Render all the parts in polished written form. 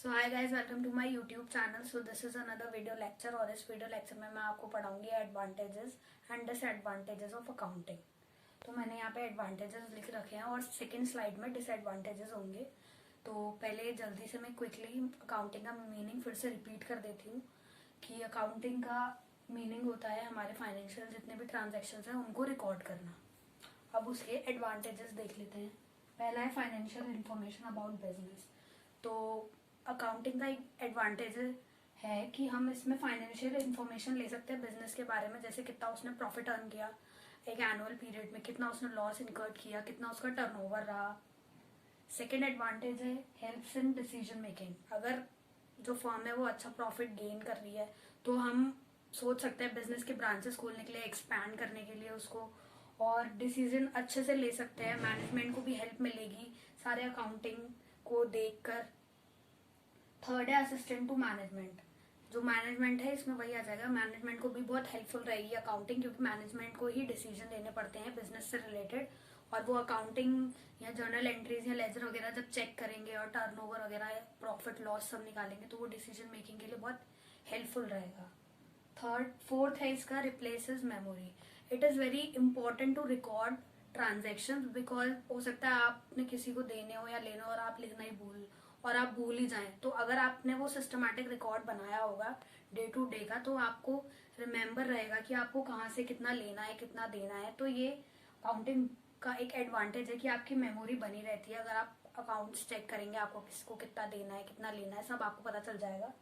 So hi guys, welcome to my YouTube channel. So this is another video lecture और इस video lecture में मैं आपको पढ़ाऊंगी advantages and disadvantages of accounting. तो मैंने यहाँ पे एडवांटेजेस लिख रखे हैं और सेकंड स्लाइड में डिसएडवांटेजेस होंगे। तो पहले जल्दी से मैं क्विकली अकाउंटिंग का मीनिंग फिर से रिपीट कर देती हूँ कि अकाउंटिंग का मीनिंग होता है हमारे फाइनेंशियल जितने भी ट्रांजेक्शन हैं उनको रिकॉर्ड करना। अब उसके एडवांटेजेस देख लेते हैं। पहला है फाइनेंशियल इंफॉर्मेशन अबाउट बिजनेस। तो अकाउंटिंग का एक एडवांटेज है कि हम इसमें फाइनेंशियल इंफॉर्मेशन ले सकते हैं बिजनेस के बारे में, जैसे कितना उसने प्रॉफिट अर्न किया एक एनुअल पीरियड में, कितना उसने लॉस इनकर्ड किया, कितना उसका टर्नओवर रहा। सेकेंड एडवांटेज है हेल्प्स इन डिसीजन मेकिंग। अगर जो फर्म है वो अच्छा प्रॉफिट गेन कर रही है तो हम सोच सकते हैं बिजनेस के ब्रांचेस खोलने के लिए, एक्सपैंड करने के लिए उसको, और डिसीजन अच्छे से ले सकते हैं। मैनेजमेंट को भी हेल्प मिलेगी सारे अकाउंटिंग को देखकर। थर्ड है असिस्टेंट टू मैनेजमेंट। जो मैनेजमेंट है इसमें वही आ जाएगा, मैनेजमेंट को भी बहुत हेल्पफुल रहेगी अकाउंटिंग, क्योंकि मैनेजमेंट को ही डिसीजन लेने पड़ते हैं बिजनेस से रिलेटेड, और वो अकाउंटिंग या जर्नल एंट्रीज या लेजर वगैरह जब चेक करेंगे और टर्नओवर वगैरह प्रॉफिट लॉस सब निकालेंगे तो वो डिसीजन मेकिंग के लिए बहुत हेल्पफुल रहेगा। फोर्थ है इसका replaces memory. It is very important to record transaction, because हो सकता है आपने किसी को देने हो या लेने हो और आप लिखना ही आप भूल ही जाएं, तो अगर आपने वो सिस्टमैटिक रिकॉर्ड बनाया होगा डे टू डे का तो आपको रिमेम्बर रहेगा कि आपको कहाँ से कितना लेना है कितना देना है। तो ये अकाउंटिंग का एक एडवांटेज है कि आपकी मेमोरी बनी रहती है। अगर आप अकाउंट्स चेक करेंगे आपको किसको कितना देना है कितना लेना है सब आपको पता चल जाएगा।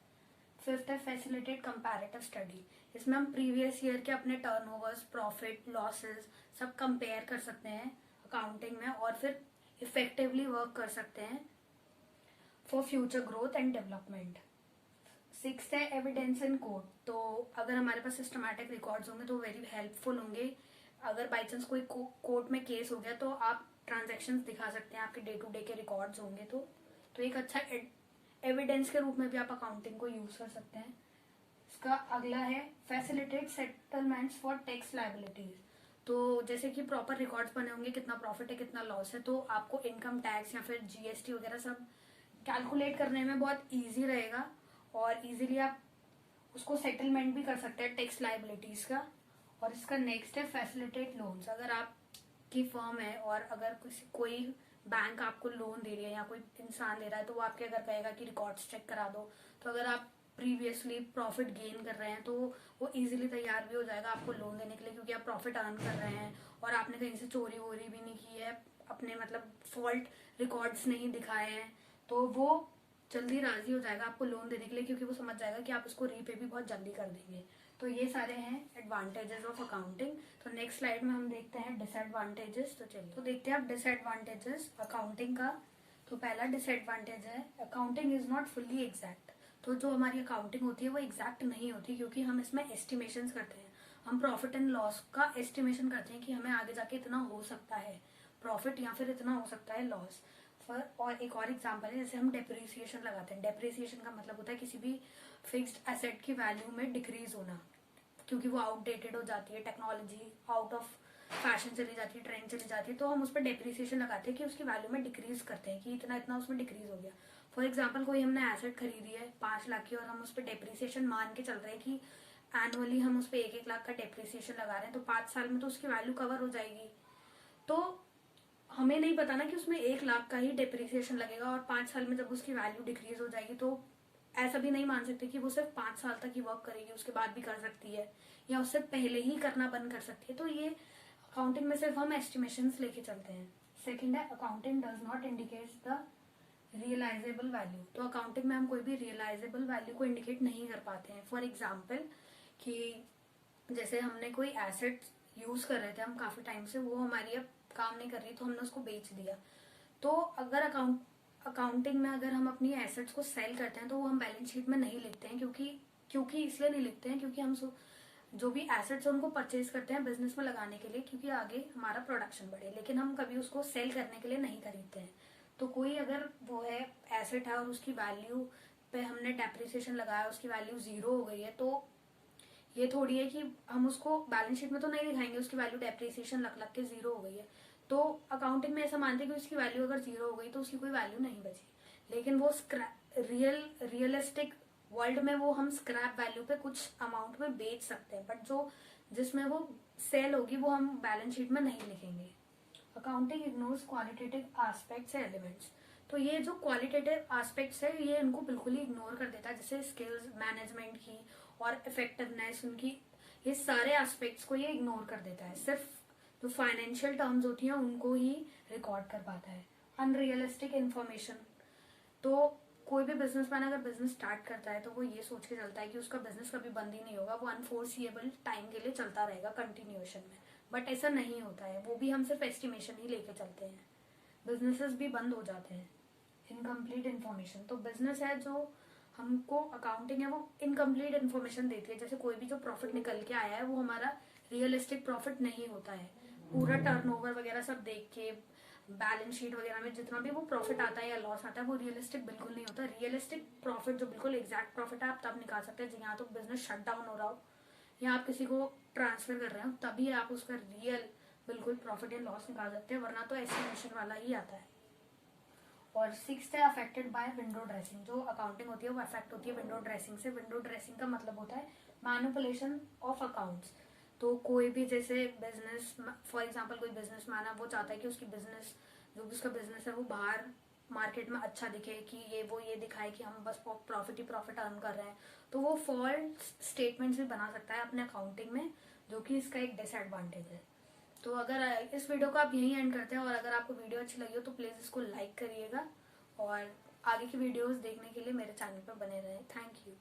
फिफ्थ है फैसिलिटेट कंपैरेटिव स्टडी। इसमें हम प्रीवियस ईयर के अपने टर्नओवर्स, प्रॉफिट, लॉसेस सब कंपेयर कर सकते हैं अकाउंटिंग में और फिर इफेक्टिवली वर्क कर सकते हैं for future growth and development. Sixth है एविडेंस इन कोर्ट। तो अगर हमारे पास सिस्टमैटिक रिकॉर्ड्स होंगे तो वेरी हेल्पफुल होंगे। अगर बाई चांस कोई कोर्ट में केस हो गया तो आप ट्रांजेक्शन दिखा सकते हैं, आपके डे टू डे के रिकॉर्ड्स होंगे तो एक अच्छा एविडेंस के रूप में भी आप अकाउंटिंग को यूज कर सकते हैं। इसका अगला है facilitate settlements for tax liabilities. तो जैसे कि प्रॉपर रिकॉर्ड्स बने होंगे कितना प्रॉफिट है कितना लॉस है, तो आपको इनकम टैक्स या फिर जीएसटी वगैरह सब कैलकुलेट करने में बहुत इजी रहेगा और इजीली आप उसको सेटलमेंट भी कर सकते हैं टैक्स लायबिलिटीज का। और इसका नेक्स्ट है फैसिलिटेट लोन्स। अगर आपकी फर्म है और अगर कोई बैंक आपको लोन दे रही है या कोई इंसान दे रहा है तो वो आपके अगर कहेगा कि रिकॉर्ड्स चेक करा दो, तो अगर आप प्रीवियसली प्रॉफिट गेन कर रहे हैं तो वो इजीली तैयार भी हो जाएगा आपको लोन देने के लिए, क्योंकि आप प्रॉफिट अर्न कर रहे हैं और आपने कहीं से चोरी वोरी भी नहीं की है, अपने मतलब फॉल्ट रिकॉर्ड्स नहीं दिखाए हैं, तो वो जल्दी राजी हो जाएगा आपको लोन देने के लिए, क्योंकि वो समझ जाएगा कि आप उसको रीपे भी बहुत जल्दी कर देंगे। तो ये सारे हैं एडवांटेजेस ऑफ अकाउंटिंग। तो नेक्स्ट स्लाइड में हम देखते हैं डिसएडवांटेजेस। तो चलिए तो देखते हैं आप डिसएडवांटेजेस अकाउंटिंग का। तो पहला डिसएडवांटेज है accounting is not fully exact. तो जो हमारी अकाउंटिंग होती है वो एग्जैक्ट नहीं होती, क्योंकि हम इसमें एस्टिमेशन करते हैं। हम प्रॉफिट एंड लॉस का एस्टिमेशन करते हैं कि हमें आगे जाके इतना हो सकता है प्रॉफिट या फिर इतना हो सकता है लॉस। और एक और एग्जांपल है, जैसे हम डेप्रिसिएशन लगाते हैं। डेप्रिसिएशन का मतलब होता है किसी भी फिक्स्ड एसेट की वैल्यू में डिक्रीज होना, क्योंकि वो आउटडेटेड हो जाती है, टेक्नोलॉजी आउट ऑफ फैशन चली जाती है, ट्रेंड चली जाती है, तो हम उस पर डेप्रिसिएशन लगाते हैं कि उसकी वैल्यू में डिक्रीज करते हैं कि इतना इतना उसमें डिक्रीज हो गया। फॉर एग्जाम्पल कोई हमने एसेट खरीदी है 5 लाख की और हम उस पर डेप्रिसिएशन मान के चल रहे हैं कि एनुअली हम उस पर 1-1 लाख का डेप्रिसिएशन लगा रहे हैं, तो 5 साल में तो उसकी वैल्यू कवर हो जाएगी। तो हमें नहीं पता ना कि उसमें 1 लाख का ही डेप्रिसिएशन लगेगा और 5 साल में जब उसकी वैल्यू डिक्रीज हो जाएगी, तो ऐसा भी नहीं मान सकते कि वो सिर्फ 5 साल तक ही वर्क करेगी, उसके बाद भी कर सकती है या उससे पहले ही करना बंद कर सकती है। तो ये अकाउंटिंग में सिर्फ हम एस्टिमेशंस लेके चलते हैं। सेकंड है accounting does not indicate the realisable value. तो अकाउंटिंग में हम कोई भी रियलाइजेबल वैल्यू को इंडिकेट नहीं कर पाते हैं। फॉर एग्जाम्पल कि जैसे हमने कोई एसेट यूज कर रहे थे हम काफी टाइम से, वो हमारी अब काम नहीं कर रही तो हमने उसको बेच दिया। तो अगर अकाउंटिंग में अगर हम अपनी एसेट्स को सेल करते हैं तो वो हम बैलेंस शीट में नहीं लिखते हैं, क्योंकि इसलिए नहीं लिखते हैं क्योंकि हम जो भी एसेट्स है उनको परचेज करते हैं बिजनेस में लगाने के लिए, क्योंकि आगे हमारा प्रोडक्शन बढ़े, लेकिन हम कभी उसको सेल करने के लिए नहीं खरीदते हैं। तो कोई अगर वो है एसेट है और उसकी वैल्यू पे हमने डेप्रिसिएशन लगाया, उसकी वैल्यू 0 हो गई है, तो ये थोड़ी है कि हम उसको बैलेंस शीट में तो नहीं दिखाएंगे उसकी वैल्यू डेप्रिसिएशन लग के 0 हो गई है। तो अकाउंटिंग में ऐसा मानते हैं कि उसकी वैल्यू अगर 0 हो गई तो उसकी कोई वैल्यू नहीं बची, लेकिन वो रियलिस्टिक वर्ल्ड में वो हम स्क्रैप वैल्यू पे कुछ अमाउंट में बेच सकते हैं, बट जो जिसमें वो सेल होगी वो हम बैलेंस शीट में नहीं लिखेंगे। Accounting ignores qualitative aspects and elements. तो ये जो क्वालिटेटिव एस्पेक्ट्स है ये इनको बिल्कुल ही इग्नोर कर देता है, जैसे स्किल्स मैनेजमेंट की और इफेक्टिवनेस उनकी, ये सारे एस्पेक्ट्स को ये इग्नोर कर देता है, सिर्फ जो फाइनेंशियल टर्म्स होती हैं उनको ही रिकॉर्ड कर पाता है। Unrealistic information. तो कोई भी बिजनेसमैन अगर बिजनेस स्टार्ट करता है तो वो ये सोच के चलता है कि उसका बिजनेस कभी बंद ही नहीं होगा, वो अनफोर्सिएबल टाइम के लिए चलता रहेगा कंटिन्यूएशन में, बट ऐसा नहीं होता है। वो भी हम सिर्फ एस्टिमेशन ही लेके चलते हैं, बिजनेसेस भी बंद हो जाते हैं। Incomplete information. तो बिजनेस है जो हमको अकाउंटिंग है वो इनकम्प्लीट इन्फॉर्मेशन देती है, जैसे कोई भी जो प्रॉफिट निकल के आया है वो हमारा रियलिस्टिक प्रॉफिट नहीं होता है। पूरा टर्नओवर वगैरह सब देख के बैलेंस शीट वगैरह में जितना भी वो प्रॉफिट आता है या लॉस आता है वो रियलिस्टिक बिल्कुल नहीं होता। रियलिस्टिक प्रॉफिट जो बिल्कुल एग्जैक्ट प्रॉफिट है आप तब निकाल सकते हैं जहाँ तो बिजनेस शट डाउन हो रहा हो या आप किसी को ट्रांसफर कर रहे हो, तभी आप उसका रियल बिल्कुल प्रॉफिट या लॉस निकाल सकते हैं, वरना तो एस्टिमेशन वाला ही आता है। और सिक्स्थ है अफेक्टेड बाय विंडो ड्रेसिंग। जो अकाउंटिंग होती है वो अफेक्ट होती है विंडो ड्रेसिंग से। विंडो ड्रेसिंग का मतलब होता है मैनिपुलेशन ऑफ अकाउंट्स। तो कोई भी जैसे बिजनेस, फॉर एग्जांपल कोई बिजनेसमैन है वो चाहता है कि उसकी बिजनेस जो भी उसका बिजनेस है वो बाहर मार्केट में अच्छा दिखे, कि ये दिखाए कि हम बस प्रॉफिट ही प्रॉफिट अर्न कर रहे हैं, तो वो फॉल्स स्टेटमेंट्स भी बना सकता है अपने अकाउंटिंग में, जो कि इसका एक डिसएडवांटेज है। तो अगर इस वीडियो को आप यहीं एंड करते हैं, और अगर आपको वीडियो अच्छी लगी हो तो प्लीज़ इसको लाइक करिएगा और आगे की वीडियोस देखने के लिए मेरे चैनल पर बने रहें। Thank you.